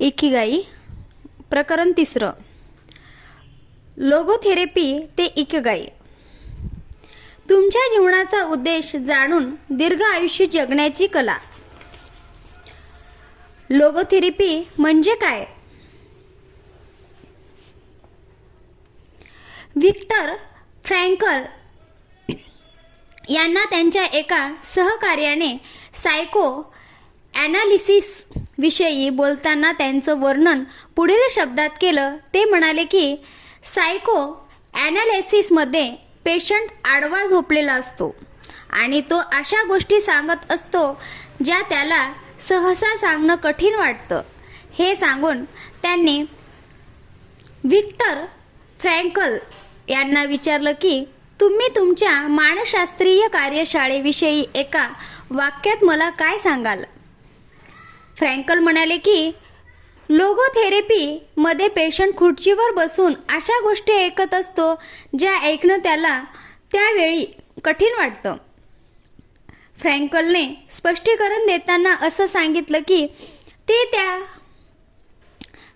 Ikigai प्रकरण 3. Logotherapy ते Ikigai. तुमच्या जीवनाचा उद्देश जाणून दीर्घ आयुष्य जगण्याची कला. लोगोथेरपी म्हणजे काय? विक्टर फ्रँकल यांना त्यांच्या एका सहकार्याने सायको ॲनालिसिस विषयी बोलताना त्यांचं वर्णन पुढील शब्दात केलं. ते म्हणाले की सायको ॲनालिसिसमध्ये पेशंट आडवा झोपलेला असतो आणि तो अशा गोष्टी सांगत असतो ज्या त्याला सहसा सांगणं कठीण वाटतं. हे सांगून त्यांनी विक्टर फ्रँकल यांना विचारलं की तुम्ही तुमच्या मानसशास्त्रीय कार्यशाळेविषयी एका वाक्यात मला काय सांगाल? फ्रँकल म्हणाले की लोगोथेरपी मध्ये पेशंट खुर्चीवर बसून अशा गोष्टी ऐकत असतो ज्या ऐकणं त्याला त्यावेळी कठीण वाटतं. फ्रँकलने स्पष्टीकरण देताना असं सांगितलं की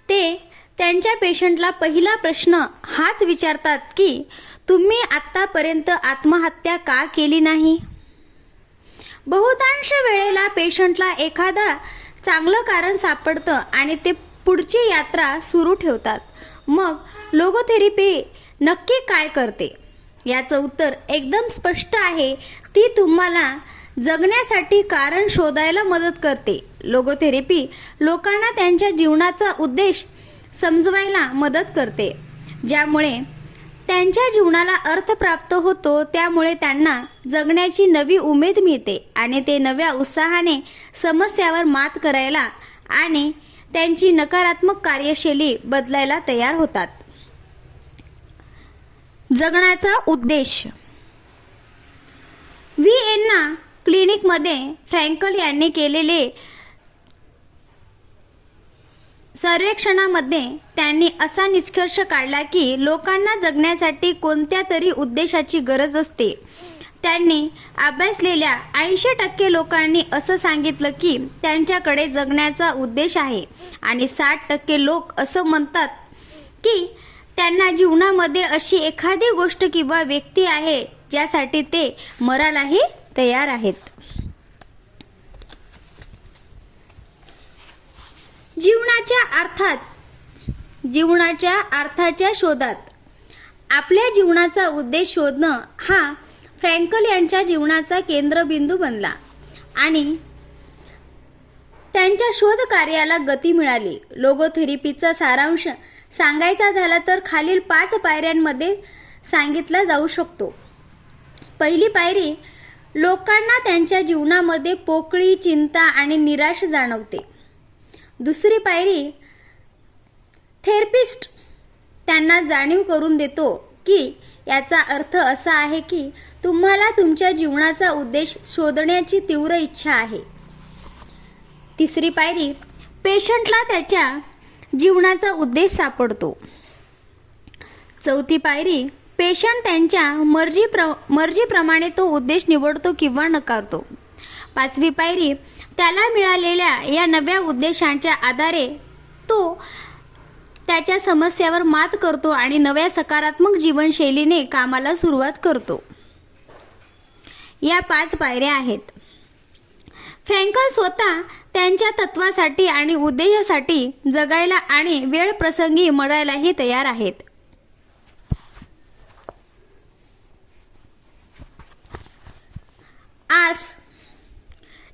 ते त्यांच्या पेशंटला पहिला प्रश्न हाच विचारतात की तुम्ही आत्तापर्यंत आत्महत्या का केली नाही? बहुतांश वेळेला पेशंटला एखादा चांगलं कारण सापडतं आणि ते पुढची यात्रा सुरू ठेवतात. मग लोगोथेरपी नक्की काय करते? याचं उत्तर एकदम स्पष्ट आहे. ती तुम्हाला जगण्यासाठी कारण शोधायला मदत करते. लोगोथेरपी लोकांना त्यांच्या जीवनाचा उद्देश समजवायला मदत करते, ज्यामुळे त्यांच्या जीवनाला अर्थ प्राप्त होतो. त्यामुळे त्यांना जगण्याची नवी उमेद मिळते आणि ते नव्या उत्साहाने समस्यावर मात करायला आणि त्यांची नकारात्मक कार्यशैली बदलायला तयार होतात. जगण्याचा उद्देश. व्हिएन्ना क्लिनिकमध्ये फ्रँकल यांनी केलेले सर्वेक्षणामध्ये त्यांनी असा निष्कर्ष काढला की लोकांना जगण्यासाठी कोणत्या तरी उद्देशाची गरज असते. त्यांनी अभ्यासलेल्या 80% लोकांनी असं सांगितलं की त्यांच्याकडे जगण्याचा उद्देश आहे आणि 60% लोक असं म्हणतात की त्यांना जीवनामध्ये अशी एखादी गोष्ट किंवा व्यक्ती आहे ज्यासाठी ते मरायलाही तयार आहेत. जीवनाच्या अर्थाच्या शोधात. आपल्या जीवनाचा उद्देश शोधणं हा फ्रँकल यांच्या जीवनाचा केंद्रबिंदू बनला आणि त्यांच्या शोध कार्याला गती मिळाली. लोगोथेरपीचा सारांश सांगायचा झाला तर खालील 5 पायऱ्यांमध्ये सांगितला जाऊ शकतो. पहिली पायरी, लोकांना त्यांच्या जीवनामध्ये पोकळी, चिंता आणि निराश जाणवते. दुसरी पायरी, थेरपिस्ट त्यांना जाणीव करून देतो की याचा अर्थ असा आहे की तुम्हाला तुमच्या जीवनाचा उद्देश शोधण्याची तीव्र इच्छा आहे. तिसरी पायरी, पेशंटला त्याच्या जीवनाचा उद्देश सापडतो. चौथी पायरी, पेशंट त्यांच्या मर्जीप्रमाणे तो उद्देश निवडतो किंवा नकारतो. पाचवी पायरी, त्याला मिळालेल्या या नव्या उद्देशांच्या आधारे तो त्याच्या समस्यावर मात करतो आणि नव्या सकारात्मक जीवनशैलीने कामाला सुरुवात करतो. या 5 पायऱ्या आहेत. फ्रँकल स्वतः त्यांच्या तत्वासाठी आणि उद्देशासाठी जगायला आणि वेळ प्रसंगी मरायलाही तयार आहेत. आस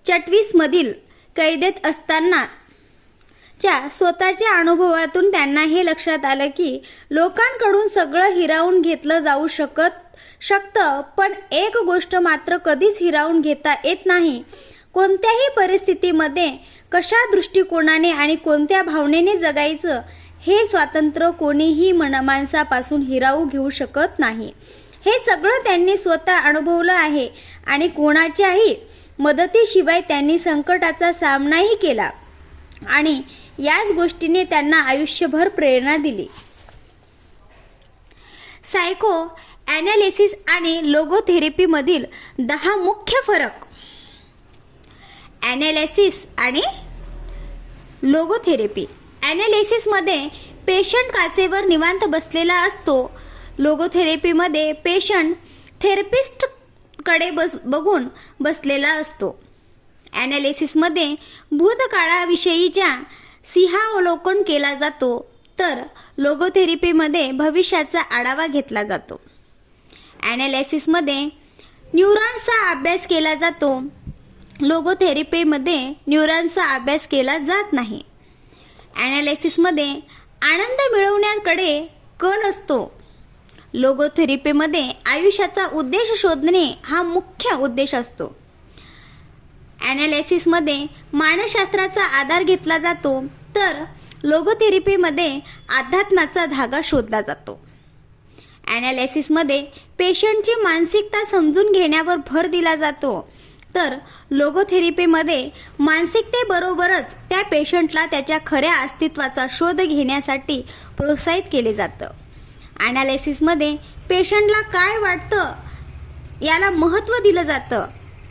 चटवीसमधील कैदेत असताना स्वतःच्या अनुभवातून त्यांना हे लक्षात आलं की लोकांकडून सगळं हिरावून घेतलं जाऊ शकतं, पण एक गोष्ट मात्र कधीच हिरावून घेता येत नाही. कोणत्याही परिस्थितीमध्ये कशा दृष्टिकोनाने आणि कोणत्या भावनेने जगायचं हे स्वातंत्र्य कोणीही माणसापासून हिरावून घेऊ शकत नाही. हे सगळं त्यांनी स्वतः अनुभवलं आहे आणि कोणाच्याही मदतीशिवाय त्यांनी संकटाचा सामनाही केला आणि याच गोष्टीने त्यांना आयुष्यभर प्रेरणा दिली. सायको ॲनालिसिस आणि लोगोथेरपीमधील 10 मुख्य फरक. ॲनालिसिस आणि लोगोथेरपी. ॲनालिसिसमध्ये पेशंट काचेवर निवांत बसलेला असतो. लोगोथेरपीमध्ये पेशंट थेरपिस्टकडे बघून बसलेला असतो. ॲनालिसिसमध्ये भूतकाळाविषयीच्या सिंहावलोकन केला जातो, तर लोगोथेरपीमध्ये भविष्याचा आढावा घेतला जातो. ॲनालिसिसमध्ये न्यूरॉन्सचा अभ्यास केला जातो. लोगोथेरपीमध्ये न्यूरॉन्सचा अभ्यास केला जात नाही. ॲनालिसिसमध्ये आनंद मिळवण्याकडे कल असतो. लोगोथेरपीमध्ये आयुष्याचा उद्देश शोधणे हा मुख्य उद्देश असतो. ॲनालिसिसमध्ये मानसशास्त्राचा आधार घेतला जातो, तर लोगोथेरपीमध्ये अध्यात्माचा धागा शोधला जातो. ॲनालिसिसमध्ये पेशंटची मानसिकता समजून घेण्यावर भर दिला जातो, तर लोगोथेरपीमध्ये मानसिकतेबरोबरच त्या पेशंटला त्याच्या खऱ्या अस्तित्वाचा शोध घेण्यासाठी प्रोत्साहित केले जातं. ॲनालिसिसमध्ये पेशंटला काय वाटतं याला महत्त्व दिलं जातं,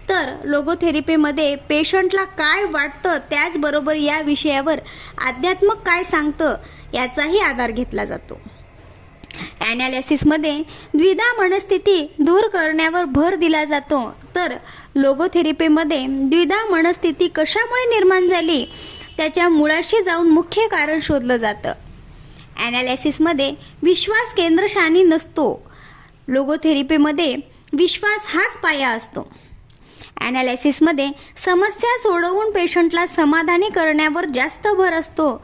तर लोगोथेरपीमध्ये पेशंटला काय वाटतं त्याचबरोबर या विषयावर अध्यात्म काय सांगतं याचाही आधार घेतला जातो. ॲनालिसिसमध्ये द्विधा मनस्थिती दूर करण्यावर भर दिला जातो, तर लोगोथेरपीमध्ये द्विधा मनस्थिती कशामुळे निर्माण झाली त्याच्या मुळाशी जाऊन मुख्य कारण शोधलं जातं. ॲनालिसिसमध्ये विश्वास केंद्रस्थानी नसतो. लोगोथेरपीमध्ये विश्वास हाच पाया असतो. ॲनालिसिसमध्ये समस्या सोडवून पेशंटला समाधानी करण्यावर जास्त भर असतो,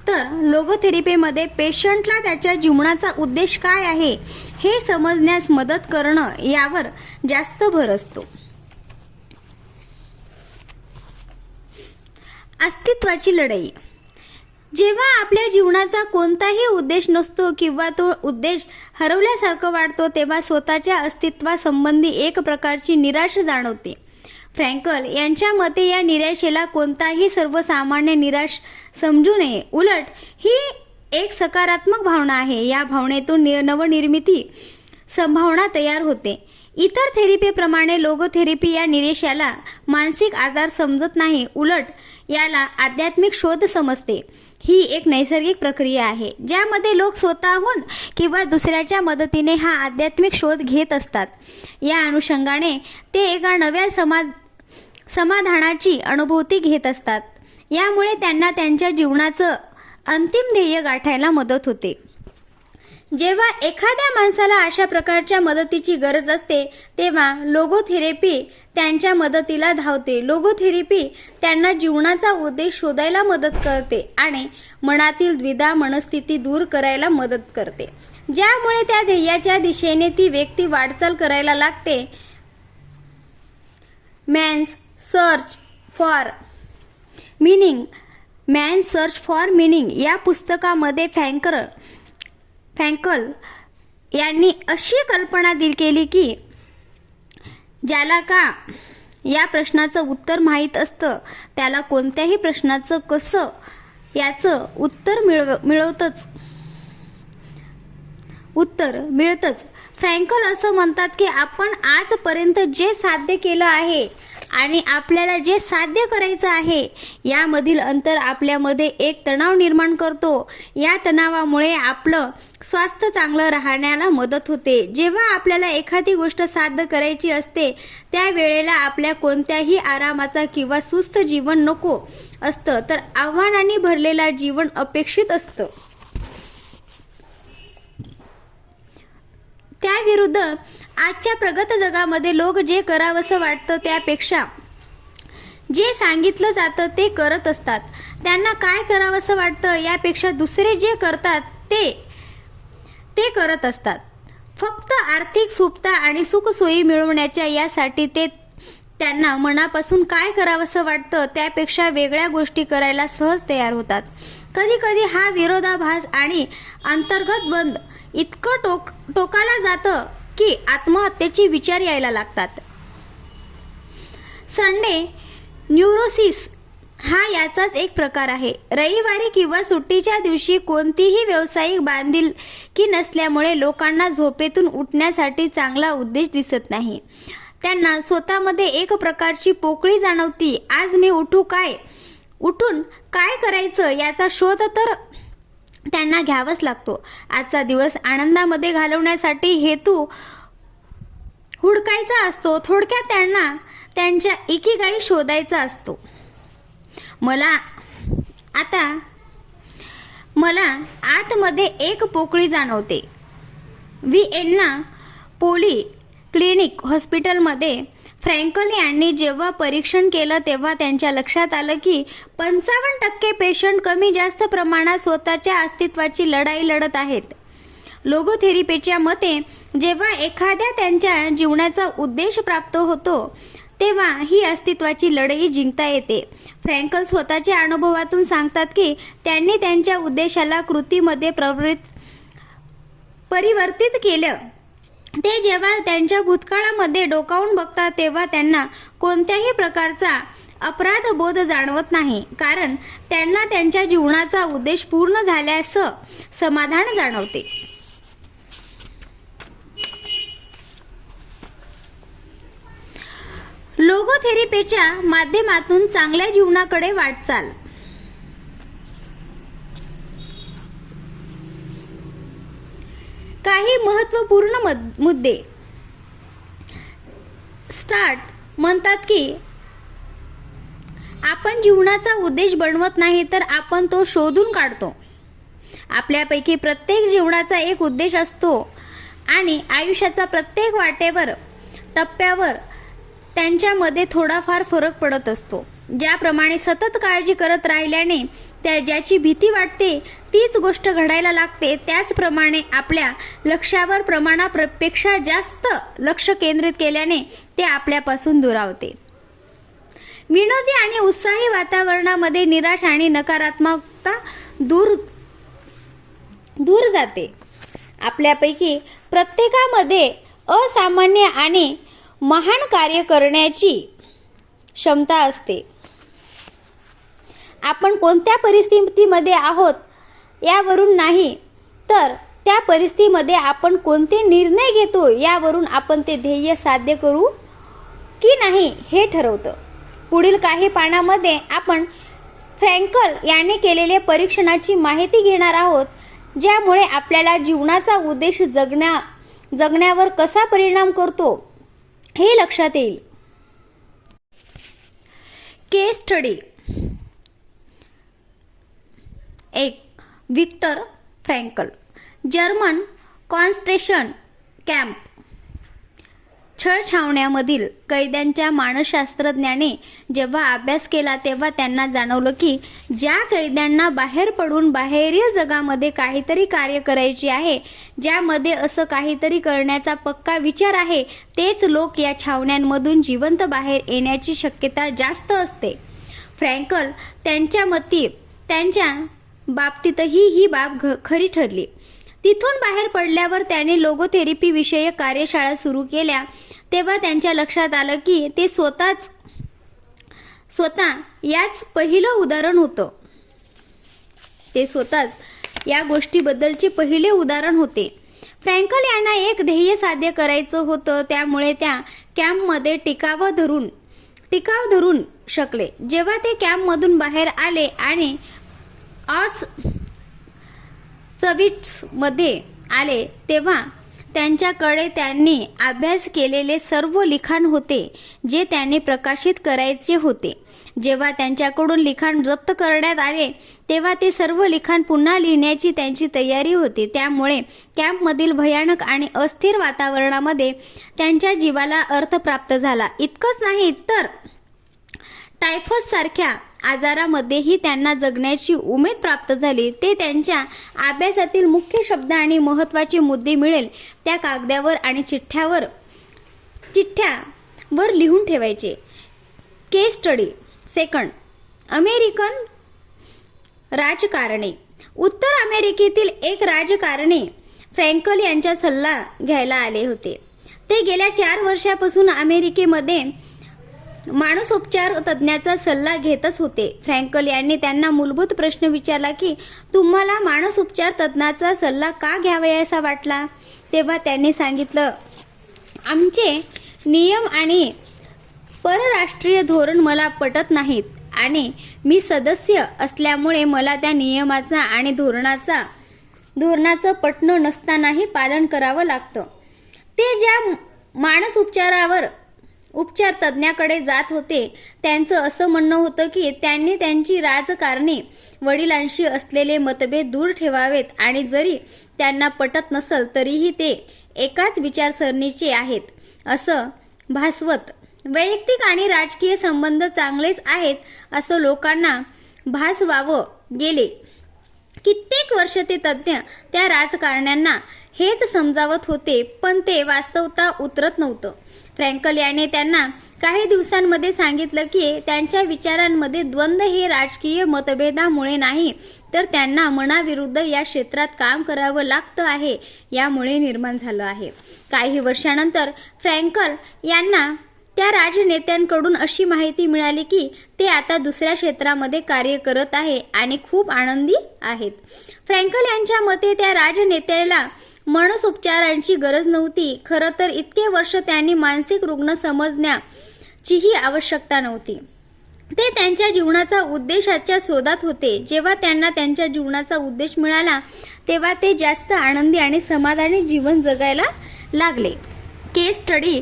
तर लोगोथेरपीमध्ये पेशंटला त्याच्या जीवनाचा उद्देश काय आहे हे समजण्यास मदत करणं यावर जास्त भर असतो. अस्तित्वाची लढाई. जेव्हा आपल्या जीवनाचा कोणताही उद्देश नसतो किंवा तो उद्देश हरवल्यासारखं वाटतो, तेव्हा स्वतःच्या अस्तित्वासंबंधी एक प्रकारची निराशा जाणवते. फ्रँकल यांच्या मते या निराशेला कोणताही सर्वसामान्य निराश समजू नये, उलट ही एक सकारात्मक भावना आहे. या भावनेतून नवनिर्मिती संभावना तयार होते. इतर थेरपीप्रमाणे लोगोथेरपी या निराशेला मानसिक आजार समजत नाही, उलट याला आध्यात्मिक शोध समजते. ही एक नैसर्गिक प्रक्रिया आहे ज्यामध्ये लोक स्वतःहून किंवा दुसऱ्याच्या मदतीने हा आध्यात्मिक शोध घेत असतात. या अनुषंगाने ते एका नव्या समाधानाची अनुभूती घेत असतात. यामुळे त्यांना त्यांच्या जीवनाचं अंतिम ध्येय गाठायला मदत होते. जेव्हा एखाद्या माणसाला अशा प्रकारच्या मदतीची गरज असते, तेव्हा लोगोथेरपी त्यांच्या मदतीला धावते. लोगोथेरपी त्यांना जीवनाचा उद्देश शोधायला मदत करते आणि मनातील द्विधा मनस्थिती दूर करायला मदत करते, ज्यामुळे त्या ध्येयाच्या दिशेने ती व्यक्ती वाटचाल करायला लागते. मॅन्स सर्च फॉर मीनिंग या पुस्तकामध्ये फ्रँकल यांनी अशी कल्पना केली की ज्याला का या प्रश्नाचं उत्तर माहीत असतं त्याला कोणत्याही प्रश्नाचं कसं याचं उत्तर मिळतंच. फ्रँकल असं म्हणतात की आपण आजपर्यंत जे साध्य केलं आहे आणि आपल्याला जे साध्य करायचं आहे यामधील अंतर आपल्यामध्ये एक तणाव निर्माण करतो. या तणावामुळे आपलं स्वास्थ्य चांगलं राहण्याला मदत होते. जेव्हा आपल्याला एखादी गोष्ट साध्य करायची असते त्यावेळेला आपल्या कोणत्याही आरामाचा किंवा सुस्त जीवन नको असतं, तर आव्हानांनी भरलेला जीवन अपेक्षित असतं. त्याविरुद्ध आजच्या प्रगत जगामध्ये लोक जे करावंसं वाटतं त्यापेक्षा जे सांगितलं जातं ते करत असतात. त्यांना काय करावंसं वाटतं यापेक्षा दुसरे जे करतात ते करत असतात. फक्त आर्थिक सुबत्ता आणि सुखसोयी मिळवण्याच्या यासाठी त्यांना मनापासून काय करावंसं वाटतं त्यापेक्षा वेगळ्या गोष्टी करायला सहज तयार होतात. कधी कधी हा विरोधाभास आणि अंतर्गत बंद इतकं टोकाला जातं की आत्महत्येचे विचार यायला लागतात. संडे न्यूरोसिस हा याचाच एक प्रकार आहे. रविवारी किंवा सुट्टीच्या दिवशी कोणतीही व्यावसायिक बांधिलकी नसल्यामुळे लोकांना झोपेतून उठण्यासाठी चांगला उद्देश दिसत नाही. त्यांना स्वतःमध्ये एक प्रकारची पोकळी जाणवती. आज मी उठू काय? उठून काय करायचं याचा शोध तर त्यांना घ्यावाच लागतो. आजचा दिवस आनंदामध्ये घालवण्यासाठी हेतू हुडकायचा असतो. थोडक्यात त्यांना त्यांच्या इकिगाई शोधायचा असतो. मला आतमध्ये एक पोकळी जाणवते. व्हिएन्ना पोली क्लिनिक हॉस्पिटलमध्ये फ्रँकल यांनी जेव्हा परीक्षण केलं तेव्हा त्यांच्या लक्षात आलं की 55% पेशंट कमी जास्त प्रमाणात स्वतःच्या अस्तित्वाची लढाई लढत आहेत. लोगोथेरपीच्या मते जेव्हा एखाद्या त्यांच्या जीवनाचा उद्देश प्राप्त होतो तेव्हा ही अस्तित्वाची लढाई जिंकता येते. फ्रँकल स्वतःच्या अनुभवातून सांगतात की त्यांनी त्यांच्या उद्देशाला कृतीमध्ये परिवर्तित केलं. ते जेव्हा त्यांच्या भूतकाळामध्ये डोकावून बघतात तेव्हा त्यांना कोणत्याही प्रकारचा अपराधबोध जाणवत नाही, कारण त्यांना त्यांच्या जीवनाचा उद्देश पूर्ण झाल्याचं समाधान जाणवते. लोगोथेरपीच्या माध्यमातून चांगल्या जीवनाकडे वाटचाल. काही महत्त्वपूर्ण मुद्दे. स्टार्ट म्हणतात की आपण जीवनाचा उद्देश बनवत नाही तर आपण तो शोधून काढतो. आपल्यापैकी प्रत्येक जीवनाचा एक उद्देश असतो आणि आयुष्याच्या प्रत्येक वाटेवर टप्प्यावर त्यांच्यामध्ये थोडाफार फरक पडत असतो. ज्याप्रमाणे सतत काळजी करत राहिल्याने ज्याची भीती वाटते तीच गोष्ट घडायला लागते, त्याचप्रमाणे आपल्या लक्ष्यावर प्रमाणापेक्षा जास्त लक्ष केंद्रित केल्याने ते आपल्यापासून दुरावते. विनोदी आणि उत्साही वातावरणामध्ये निराश आणि नकारात्मकता दूर जाते. आपल्यापैकी प्रत्येकामध्ये असामान्य आणि महान कार्य करण्याची क्षमता असते. आपण कोणत्या परिस्थितीमध्ये आहोत यावरून नाही, तर त्या परिस्थितीमध्ये आपण कोणते निर्णय घेतो यावरून आपण ते ध्येय साध्य करू की नाही हे ठरवतं. पुढील काही पानामध्ये आपण फ्रँकल यांनी केलेल्या परीक्षणाची माहिती घेणार आहोत, ज्यामुळे आपल्याला जीवनाचा उद्देश जगण्यावर कसा परिणाम करतो हे लक्षात येईल. Case study. 1. Viktor Frankl. German concentration camp छळछावण्यामधील कैद्यांच्या मानसशास्त्रज्ञाने जेव्हा अभ्यास केला तेव्हा त्यांना जाणवलं की ज्या कैद्यांना बाहेर पडून बाहेरील जगामध्ये काहीतरी कार्य करायचे आहे, ज्यामध्ये असं काहीतरी करण्याचा पक्का विचार आहे, तेच लोक या छावण्यांमधून जिवंत बाहेर येण्याची शक्यता जास्त असते. फ्रँकल त्यांच्या बाबतीतही ही बाब खरी ठरली. तिथून बाहेर पडल्यावर त्याने लोगोथेरपी विषयक कार्यशाळा सुरू केल्या. तेव्हा त्यांच्या लक्षात आलं की ते स्वतः याच पहिलं उदाहरण होतं. ते स्वतःच या गोष्टीबद्दलचे पहिले उदाहरण होते. फ्रँकल यांना एक ध्येय साध्य करायचं होतं, त्यामुळे त्या कॅम्पमध्ये टिकाव धरून शकले. जेव्हा ते कॅम्पमधून बाहेर आले आणि मध्ये आले तेव्हा त्यांच्याकडे त्यांनी अभ्यास केलेले सर्व लिखाण होते जे त्यांनी प्रकाशित करायचे होते. जेव्हा त्यांच्याकडून लिखाण जप्त करण्यात आले तेव्हा ते सर्व लिखाण पुन्हा लिहिण्याची त्यांची तयारी होती. त्यामुळे कॅम्पमधील भयानक आणि अस्थिर वातावरणामध्ये त्यांच्या जीवाला अर्थ प्राप्त झाला. इतकंच नाही तर टायफस सारख्या आजारामध्येही त्यांना जगण्याची उमेद प्राप्त झाली. ते त्यांच्या अभ्यासातील मुख्य शब्द आणि महत्त्वाचे मुद्दे मिळेल त्या कागदावर आणि चिठ्ठ्यावर लिहून ठेवायचे. केस स्टडी. 2. अमेरिकन राजकारणी. उत्तर अमेरिकेतील एक राजकारणी फ्रँकल यांचा सल्ला घ्यायला आले होते. ते गेल्या 4 वर्षापासून अमेरिकेमध्ये मानसोपचार तज्ज्ञाचा सल्ला घेतच होते. फ्रँकल यांनी त्यांना मूलभूत प्रश्न विचारला की तुम्हाला मानसोपचार तज्ज्ञाचा सल्ला का घ्यावासा वाटला. तेव्हा त्यांनी सांगितलं, आमचे नियम आणि परराष्ट्रीय धोरण मला पटत नाहीत आणि मी सदस्य असल्यामुळे मला त्या नियमाचा आणि धोरणाचं पटणं नसतानाही पालन करावं लागतं. ते ज्या मानस उपचार तज्ज्ञाकडे जात होते त्यांचं असं म्हणणं होतं की त्यांनी त्यांची राजकारणी वडिलांशी असलेले मतभेद दूर ठेवावेत आणि जरी त्यांना पटत नसल तरीही ते एकाच विचारसरणीचे आहेत असं भासवत. वैयक्तिक आणि राजकीय संबंध चांगलेच आहेत असं लोकांना भासवावं. गेले कित्येक वर्ष ते तज्ज्ञ त्या राजकारण्यांना हेच समजावत होते, पण ते वास्तवता उतरत नव्हतं. फ्रँकल याने त्यांना काही दिवसांमध्ये सांगितलं की त्यांच्या विचारांमध्ये द्वंद्व हे राजकीय मतभेदामुळे नाही, तर त्यांना मनाविरुद्ध या क्षेत्रात काम करावं लागतं आहे यामुळे निर्माण झालं आहे. काही वर्षानंतर फ्रँकल यांना त्या राजनेत्यांकडून अशी माहिती मिळाली की ते आता दुसऱ्या क्षेत्रामध्ये कार्य करत आहे आणि खूप आनंदी आहेत. फ्रँकल यांच्या मते त्या राजनेत्याला मनसोपचारांची गरज नव्हती. खरं तर इतके वर्ष त्यांनी मानसिक रुग्ण समजण्याचीही आवश्यकता नव्हती. ते त्यांच्या जीवनाचा उद्देशाच्या शोधात होते. जेव्हा त्यांना त्यांच्या जीवनाचा उद्देश मिळाला तेव्हा ते जास्त आनंदी आणि समाधानी जीवन जगायला लागले. केस स्टडी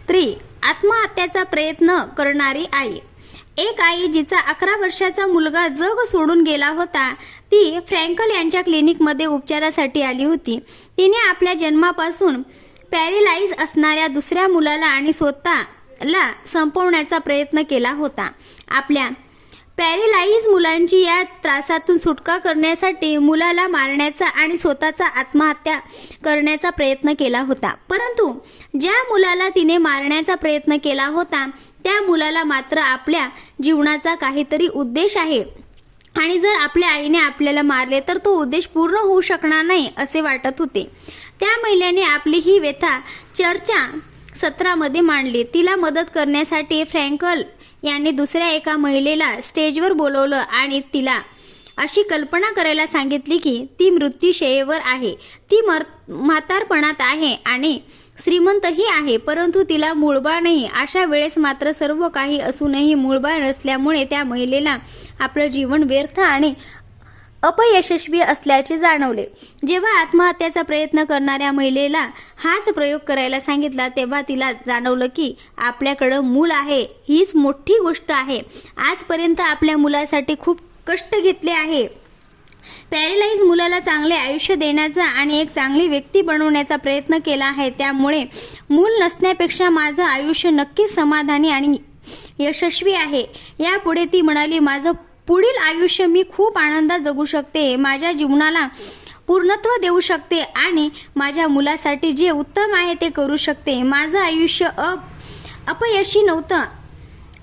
3. आत्महत्याचा प्रयत्न करणारी आई. एक आई जिचा 11 वर्षाचा मुलगा जग सोडून गेला होता ती फ्रँकल यांच्या क्लिनिकमध्ये उपचारासाठी आली होती. तिने आपल्या जन्मापासून पॅरेलाइज असणाऱ्या दुसऱ्या मुलाला आणि स्वतःला संपवण्याचा प्रयत्न केला होता. आपल्या पॅरेलाइज मुलांची या त्रासातून सुटका करण्यासाठी मुलाला मारण्याचा आणि स्वतःचा आत्महत्या करण्याचा प्रयत्न केला होता. परंतु ज्या मुलाला तिने मारण्याचा प्रयत्न केला होता त्या मुलाला मात्र आपल्या जीवनाचा काहीतरी उद्देश आहे आणि जर आपल्या आईने आपल्याला मारले तर तो उद्देश पूर्ण होऊ शकणार नाही असे वाटत होते. त्या महिलेने आपली ही व्यथा चर्चा सत्रामध्ये मांडली. तिला मदत करण्यासाठी फ्रँकल यांनी दुसऱ्या एका महिलेला स्टेजवर बोलवलं आणि तिला अशी कल्पना करायला सांगितली की ती मृत्यूशय्येवर आहे. ती म्हातारपणात आहे आणि श्रीमंतही आहे, परंतु तिला मूळबाळ नाही. अशा वेळेस मात्र सर्व काही असूनही मूळबाळ नसल्यामुळे त्या महिलेला आपलं जीवन व्यर्थ आणि अपयशस्वी असल्याचे जाणवले. जेव्हा आत्महत्याचा प्रयत्न करणाऱ्या महिलेला हाच प्रयोग करायला सांगितला तेव्हा तिला जाणवलं की आपल्याकडं मूल आहे हीच मोठी गोष्ट आहे. आजपर्यंत आपल्या मुलासाठी खूप कष्ट घेतले आहे. पॅरेलाइज मुलाला चांगले आयुष्य देण्याचा आणि एक चांगली व्यक्ती बनवण्याचा प्रयत्न केला आहे. त्यामुळे मूल नसण्यापेक्षा माझं आयुष्य नक्कीच समाधानी आणि यशस्वी आहे. यापुढे ती म्हणाली, माझं पुढील आयुष्य मी खूप आनंदात जगू शकते, माझ्या जीवनाला पूर्णत्व देऊ शकते आणि माझ्या मुलासाठी जे उत्तम आहे ते करू शकते. माझं आयुष्य अपयशी नव्हतं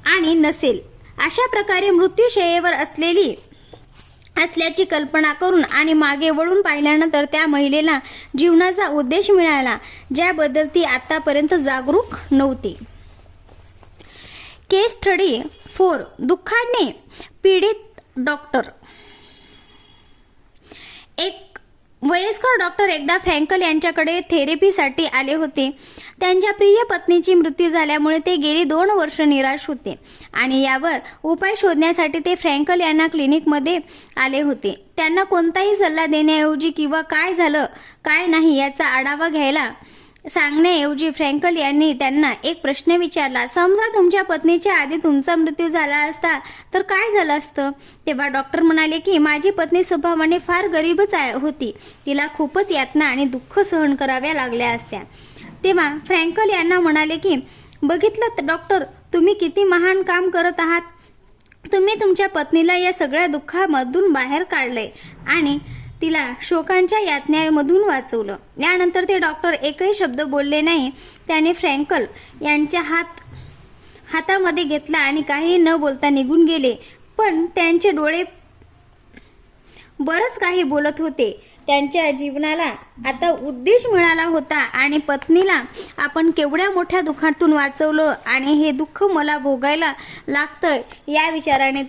आणि नसेल. अशा प्रकारे मृत्यूशय्येवर असल्याची कल्पना करून आणि मागे वळून पाहिल्यानंतर त्या महिलेला जीवनाचा उद्देश मिळाला ज्याबद्दल ती आतापर्यंत जागरूक नव्हती. केस स्टडी 4. दुःखाने पीडित डॉक्टर. एक वयस्कर डॉक्टर एकदा फ्रँकल यांच्याकडे थेरपीसाठी आले होते. त्यांच्या प्रिय पत्नीची मृत्यू झाल्यामुळे ते गेली 2 वर्ष निराश होते आणि यावर उपाय शोधण्यासाठी ते फ्रँकल यांना क्लिनिकमध्ये आले होते. त्यांना कोणताही सल्ला देण्याऐवजी किंवा काय झालं काय नाही याचा आढावा घ्यायला सांगण्याऐवजी फ्रँकल यांनी त्यांना एक प्रश्न विचारला, समजा तुमच्या पत्नीच्या आधी तुमचा मृत्यू झाला असता तर काय झालं असतं? तेव्हा डॉक्टर म्हणाले की माझी पत्नी स्वभावाने फार गरीबच होती. तिला खूपच यातना आणि दुःख सहन कराव्या लागल्या असत्या. तेव्हा फ्रँकल यांना म्हणाले की बघितलं डॉक्टर, तुम्ही किती महान काम करत आहात. तुम्ही तुमच्या पत्नीला या सगळ्या दुःखामधून बाहेर काढलंय आणि तिला शोकांच्या यातनेमधून वाचवलं. यानंतर ते डॉक्टर एकही शब्द बोलले नाही. त्याने फ्रँकल यांच्या हातामध्ये घेतला आणि काही न बोलता निघून गेले. पण त्यांचे डोळे बरंच काही बोलत होते. त्यांच्या जीवनाला आता उद्देश मिळाला होता आणि पत्नीला आपण केवढ्या मोठ्या दुःखातून वाचवलं आणि हे दुःख मला भोगायला लागतं या विचाराने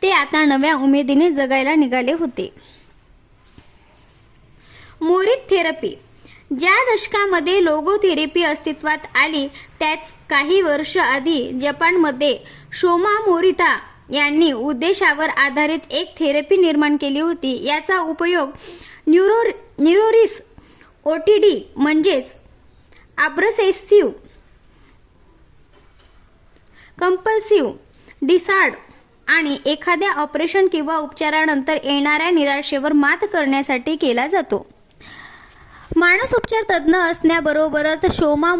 ते आता नव्या उमेदीने जगायला निघाले होते. मोरित थेरपी. ज्या दशकामध्ये लोगोथेरपी अस्तित्वात आली त्याच काही वर्ष आधी जपानमध्ये शोमा मोरिता यांनी उद्देशावर आधारित एक थेरपी निर्माण केली होती. याचा उपयोग न्यूरोरिस OTD म्हणजेच ऑब्सेसिव्ह कंपल्सिव्ह डिसऑर्डर आणि एखाद्या ऑपरेशन किंवा उपचारानंतर येणाऱ्या निराशेवर मात करण्यासाठी केला जातो. मानसोपचार तज्ज्ञ असण्याबरोबरच शोमा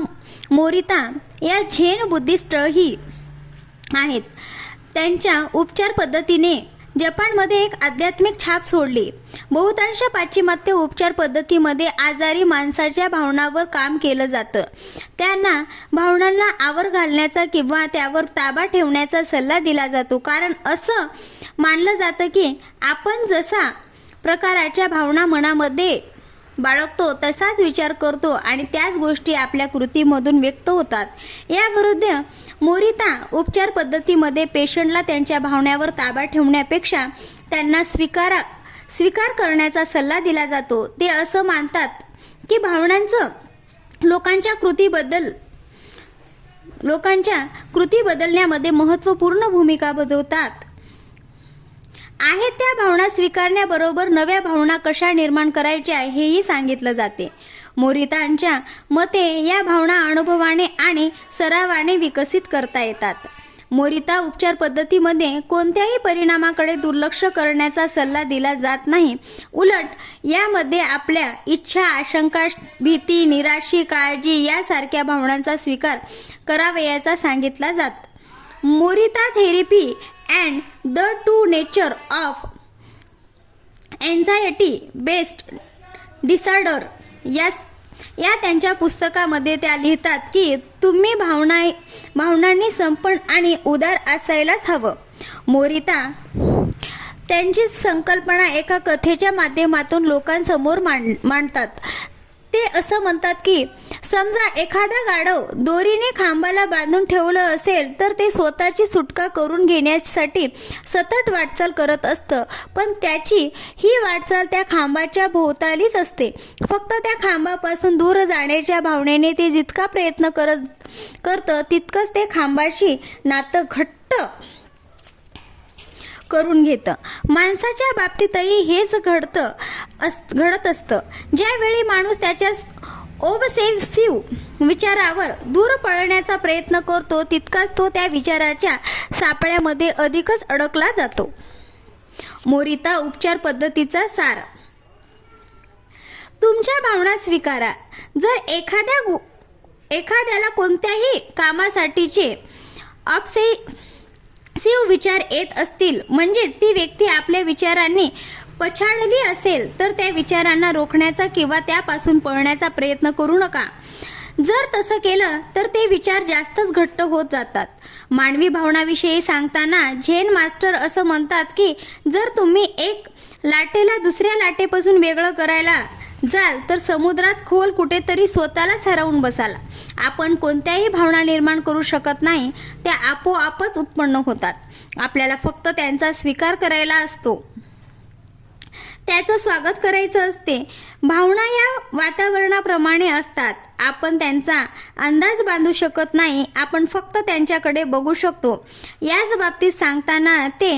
मोरिता या झेन बुद्धिस्टही आहेत. त्यांच्या उपचार पद्धतीने जपानमध्ये एक आध्यात्मिक छाप सोडली. बहुतांश पाश्चिमात्य उपचार पद्धतीमध्ये आजारी माणसाच्या भावनांवर काम केलं जातं. त्यांना भावनांना आवर घालण्याचा किंवा त्यावर ताबा ठेवण्याचा सल्ला दिला जातो, कारण असं मानलं जातं की आपण जसा प्रकाराच्या भावना मनामध्ये बाळगतो तसाच विचार करतो आणि त्याच गोष्टी आपल्या कृतीमधून व्यक्त होतात. याविरुद्ध मोरिता उपचार पद्धतीमध्ये पेशंटला त्यांच्या भावनांवर ताबा ठेवण्यापेक्षा त्यांना स्वीकार करण्याचा सल्ला दिला जातो. ते असं मानतात की भावनांचं लोकांच्या कृती बदलण्यामध्ये महत्त्वपूर्ण भूमिका बजावतात आहेत. त्या भावना स्वीकारण्याबरोबर नव्या भावना कशा निर्माण करायच्या हेही सांगितलं जाते. मोरितांच्या मते या भावना अनुभवाने आणि सरावाने विकसित करता येतात. मोरिता उपचार पद्धतीमध्ये कोणत्याही परिणामाकडे दुर्लक्ष करण्याचा सल्ला दिला जात नाही. उलट यामध्ये आपल्या इच्छा, आशंका, भीती, निराशी, काळजी यासारख्या भावनांचा स्वीकार करावयाचा सांगितला जात. Morita therapy and the true nature of anxiety based disorder या त्यांच्या पुस्तकामध्ये त्या लिहितात की तुम्ही भावनांनी संपन्न आणि उदार असायलाच हवं. मोरिता त्यांची संकल्पना एका कथेच्या माध्यमातून लोकांसमोर मांडतात. ते असं म्हणतात की समजा एखादा गाढव दोरीने खांबाला बांधून ठेवलं असेल तर ते स्वतःची सुटका करून घेण्यासाठी सतत वाटचाल करत असतं, पण त्याची ही वाटचाल त्या खांबाच्या भोवतालीच असते. फक्त त्या खांबापासून दूर जाण्याच्या भावनेने ते जितका प्रयत्न करतं तितकंच ते खांबाशी नातं घट्ट करून घेतं. माणसाच्या बाबतीतही हेच घडत असतं. ज्यावेळी माणूस त्याच्या ऑब्सेसिव्ह विचारावर दूर पळण्याचा प्रयत्न करतो तितकाच तो त्या विचाराच्या सापळ्यामध्ये अधिकच अडकला जातो. मोरिता उपचार पद्धतीचा सार. तुमच्या भावना स्वीकारा. जर एखाद्याला कोणत्याही कामासाठीचे ऑब्सेसिव्ह विचार येत असतील, म्हणजे ती व्यक्ती आपल्या विचारांनी पछाडली असेल, तर त्या विचारांना रोखण्याचा किंवा त्यापासून पळण्याचा प्रयत्न करू नका. जर तसं केलं तर ते विचार जास्तच घट्ट होत जातात. मानवी भावनाविषयी सांगताना झेन मास्टर असं म्हणतात की जर तुम्ही एक लाटेला दुसऱ्या लाटेपासून वेगळं करायला जाल तर समुद्रात खोल कुठेतरी स्वतःलाच हरवून बसाल. आपण कोणत्याही भावना निर्माण करू शकत नाही, त्या आपोआपच उत्पन्न होतात. आपल्याला फक्त त्यांचा स्वीकार करायला असतो, त्याचं स्वागत करायचं असते. भावना या वातावरणाप्रमाणे असतात. आपण त्यांचा अंदाज बांधू शकत नाही, आपण फक्त त्यांच्याकडे बघू शकतो. याच बाबतीत सांगताना ते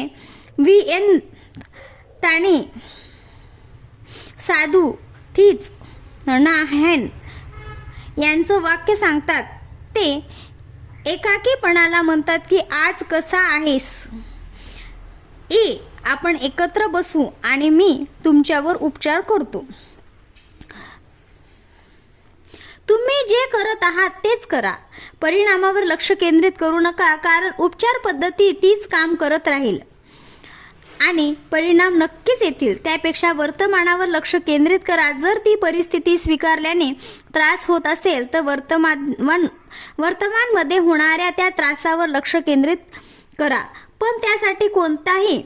VN ताणी साधू थीच नाहॅन यांचं वाक्य सांगतात. ते एकाकीपणाला म्हणतात की आज कसा आहेस? आपण एकत्र बसू आणि मी तुमच्यावर उपचार करतो. तुम्ही जे करत आहात तेच करा. परिणामावर लक्ष केंद्रित करू नका, कारण उपचार पद्धती तीच काम करत राहील आणि परिणाम नक्कीच येतील. त्यापेक्षा वर्तमानावर लक्ष केंद्रित करा. जर ती परिस्थिती स्वीकारल्याने त्रास होत असेल तर वर्तमानमध्ये होणाऱ्या त्या त्रासावर लक्ष केंद्रित करा, पण त्यासाठी कोणताही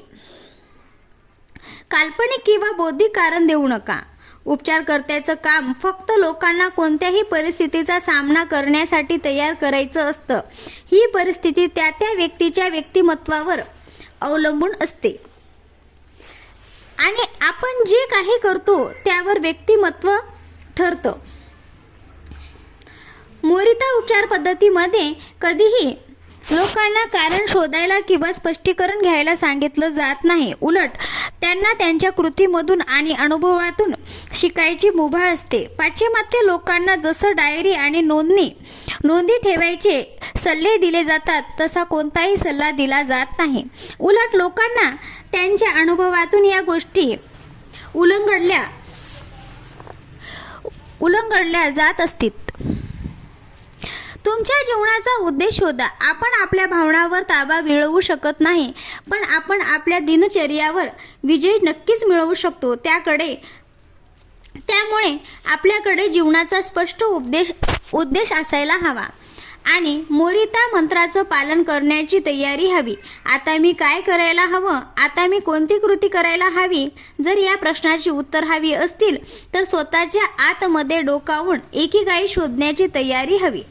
काल्पनिक किंवा बौद्धिक कारण देऊ नका. उपचारकर्त्याचं काम फक्त लोकांना कोणत्याही परिस्थितीचा सामना करण्यासाठी तयार करायचं असतं. ही परिस्थिती त्या व्यक्तीच्या व्यक्तिमत्वावर अवलंबून असते आणि आपण जे काही करतो त्यावर व्यक्तिमत्व ठरतं. मोरिता उपचार पद्धतीमध्ये कधीही लोकांना कारण शोधायला किंवा स्पष्टीकरण घ्यायला सांगितलं जात नाही. उलट त्यांना त्यांच्या कृतीमधून आणि अनुभवातून शिकायची मुभा असते. पाश्चिमात्य लोकांना जसं डायरी आणि नोंदी ठेवायचे सल्ले दिले जातात तसा कोणताही सल्ला दिला जात नाही. उलट लोकांना त्यांच्या अनुभवातून या गोष्टी उलगडल्या जात असतील. तुमच्या जीवनाचा उद्देश शोधा. आपण आपल्या भावनांवर ताबा मिळवू शकत नाही, पण आपण आपल्या दिनचर्यावर विजय नक्कीच मिळवू शकतो. त्यामुळे आपल्याकडे जीवनाचा स्पष्ट उद्देश असायला हवा आणि मोरिता मंत्राचं पालन करण्याची तयारी हवी. आता मी काय करायला हवं? आता मी कोणती कृती करायला हवी? जर या प्रश्नाची उत्तर हवी असतील तर स्वतःच्या आतमध्ये डोकावून एकीगाई शोधण्याची तयारी हवी.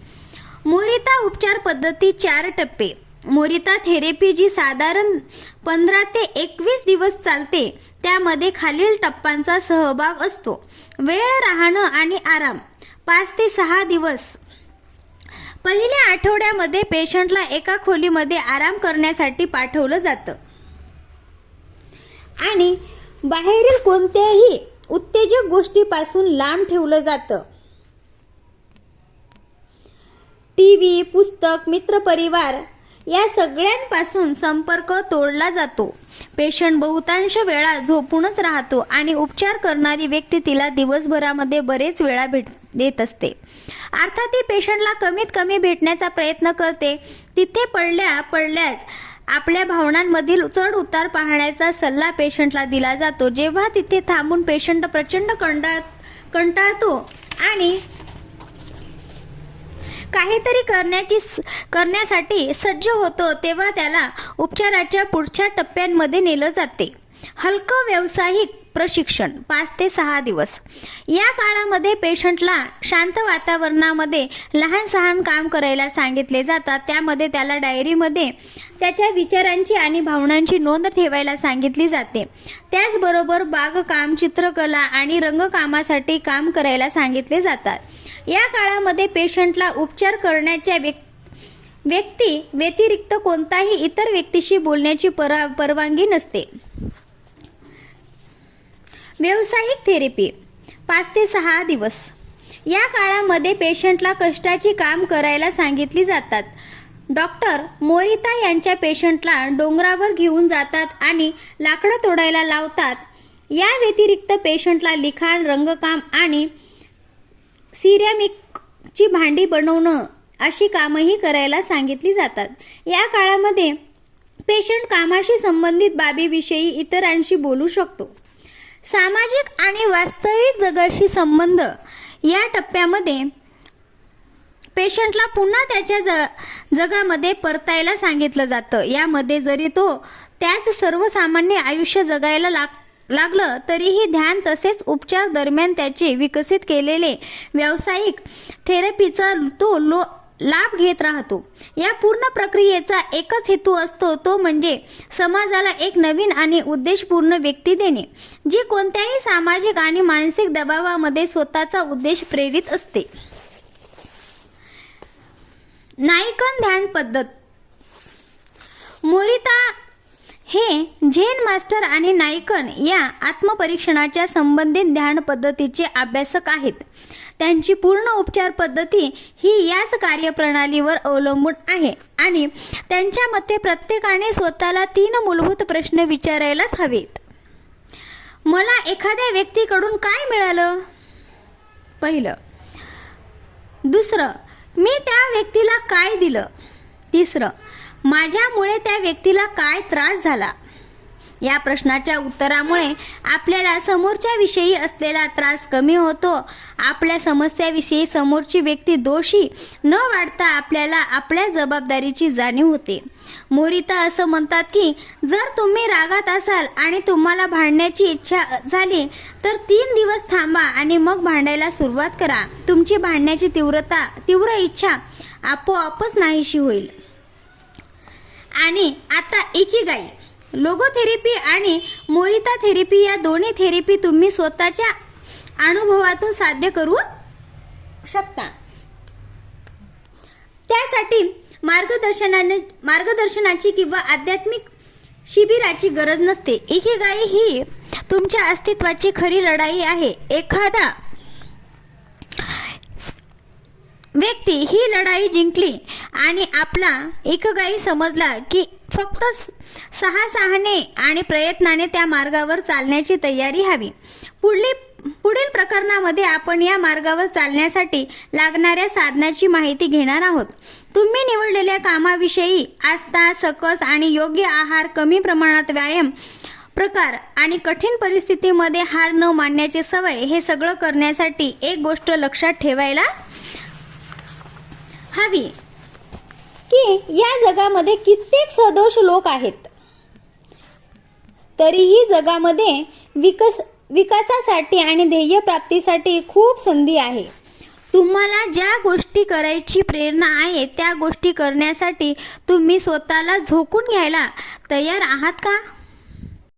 मोरिता उपचार पद्धती 4 टप्पे. मोरिता थेरपी जी साधारण 15 ते 21 दिवस चालते त्यामध्ये खालील टप्प्यांचा सहभाग असतो. वेळ, राहणं आणि आराम 5 ते 6 दिवस. पहिल्या आठवड्यामध्ये पेशंटला एका खोलीमध्ये आराम करण्यासाठी पाठवलं जातं आणि बाहेरील कोणत्याही उत्तेजक गोष्टीपासून लांब ठेवलं जातं. टीव्ही, पुस्तक, मित्रपरिवार या सगळ्यांपासून संपर्क तोडला जातो. पेशंट बहुतांश वेळा झोपूनच राहतो आणि उपचार करणारी व्यक्ती तिला दिवसभरामध्ये बरेच वेळा भेट देत असते. अर्थात ती पेशंटला कमीत कमी भेटण्याचा प्रयत्न करते. तिथे पडल्यास आपल्या भावनांमधील चढ उतार पाहण्याचा सल्ला पेशंटला दिला जातो. जेव्हा तिथे थांबून पेशंट प्रचंड कंटाळतो आणि काहीतरी करण्यासाठी सज्ज होतो तेव्हा त्याला उपचाराच्या पुढच्या टप्प्यांमध्ये नेलं जाते. हलकं व्यावसायिक प्रशिक्षण 5 ते 6 दिवस. या काळामध्ये पेशंटला शांत वातावरणामध्ये लहान सहान काम करायला सांगितले जातात. त्यामध्ये त्याला डायरीमध्ये त्याच्या विचारांची आणि भावनांची नोंद ठेवायला सांगितली जाते. त्याचबरोबर बागकाम, चित्रकला आणि रंगकामासाठी काम करायला सांगितले जातात. या काळामध्ये पेशंटला उपचार करण्याच्या व्यक्ती व्यतिरिक्त कोणताही इतर व्यक्तीशी बोलण्याची परवानगी नसते. व्यावसायिक थेरपी 5 ते 6 दिवस. या काळामध्ये पेशंटला कष्टाची काम करायला सांगितली जातात. डॉक्टर मोरिता यांच्या पेशंटला डोंगरावर घेऊन जातात आणि लाकडं तोडायला लावतात. या व्यतिरिक्त पेशंटला लिखाण, रंगकाम आणि सिरॅमिकची भांडी बनवणं अशी कामही करायला सांगितली जातात. या काळामध्ये पेशंट कामाशी संबंधित बाबीविषयी इतरांशी बोलू शकतो. सामाजिक आणि वास्तविक जगाशी संबंध. या टप्प्यामध्ये पेशंटला पुन्हा त्याच्या जगामध्ये परतायला सांगितलं जातं. यामध्ये जरी तो त्याच सर्वसामान्य आयुष्य जगायला लागलं तरीही ध्यान तसेच उपचार दरम्यान त्याचे विकसित केलेले व्यावसायिक थेरपीचा तो लाभ घेत राहतो. या पूर्ण प्रक्रियेचा एकच हेतू असतो, तो म्हणजे समाजाला एक नवीन आणि उद्देशपूर्ण व्यक्ती देणे, जी कोणत्याही सामाजिक आणि मानसिक दबावामध्ये स्वतःचा उद्देश प्रेरित असते. नाइकन ध्यान पद्धत. मोरिता हे झेन मास्टर आणि नाइकन या आत्मपरीक्षणाच्या संबंधित ध्यान पद्धतीचे अभ्यासक आहेत. त्यांची पूर्ण उपचार पद्धती ही याच कार्यप्रणालीवर अवलंबून आहे आणि त्यांच्या मते प्रत्येकाने स्वतःला 3 मूलभूत प्रश्न विचारायलाच हवेत. मला एखाद्या व्यक्तीकडून काय मिळालं? पहिलं. दुसरं, मी त्या व्यक्तीला काय दिलं? तिसरं, माझ्यामुळे त्या व्यक्तीला काय त्रास झाला? या प्रश्नाच्या उत्तरामुळे आपल्याला समोरच्या विषयी असलेला त्रास कमी होतो. आपल्या समस्याविषयी समोरची व्यक्ती दोषी न वाटता आपल्याला आपल्या जबाबदारीची जाणीव होते. मोरिता असं म्हणतात की जर तुम्ही रागात असाल आणि तुम्हाला भांडण्याची इच्छा झाली तर 3 दिवस थांबा आणि मग भांडायला सुरुवात करा. तुमची भांडण्याची तीव्र इच्छा आपोआपच नाहीशी होईल. आणि आता इकिगाई. लोगोथेरपी आणि मोरिता थेरपी या दोन्ही थेरपी तुम्ही स्वतःच्या अनुभवातून साध्य करू शकता. त्यासाठी मार्गदर्शनाची किंवा आध्यात्मिक शिबिराची गरज नसते. इकिगाई ही तुमच्या अस्तित्वाची खरी लढाई आहे. एखादा व्यक्ती ही लढाई जिंकली आणि आपला इकिगाई समजला की फक्त साहसाने आणि प्रयत्नाने त्या मार्गावर चालण्याची तयारी हवी. पुढील प्रकरणामध्ये आपण या मार्गावर चालण्यासाठी लागणाऱ्या साधनाची माहिती घेणार आहोत. तुम्ही निवडलेल्या कामाविषयी आस्था, सकस आणि योग्य आहार, कमी प्रमाणात व्यायाम प्रकार आणि कठीण परिस्थितीमध्ये हार न मानण्याची सवय, हे सगळं करण्यासाठी एक गोष्ट लक्षात ठेवायला हवी की या जगामध्ये कित्येक सदोष लोक आहेत, तरीही जगामध्ये विकासासाठी आणि ध्येय प्राप्तीसाठी खूप संधी आहे. तुम्हाला ज्या गोष्टी करायची प्रेरणा आहे त्या गोष्टी करण्यासाठी तुम्ही स्वतःला झोकून घ्यायला तयार आहात का?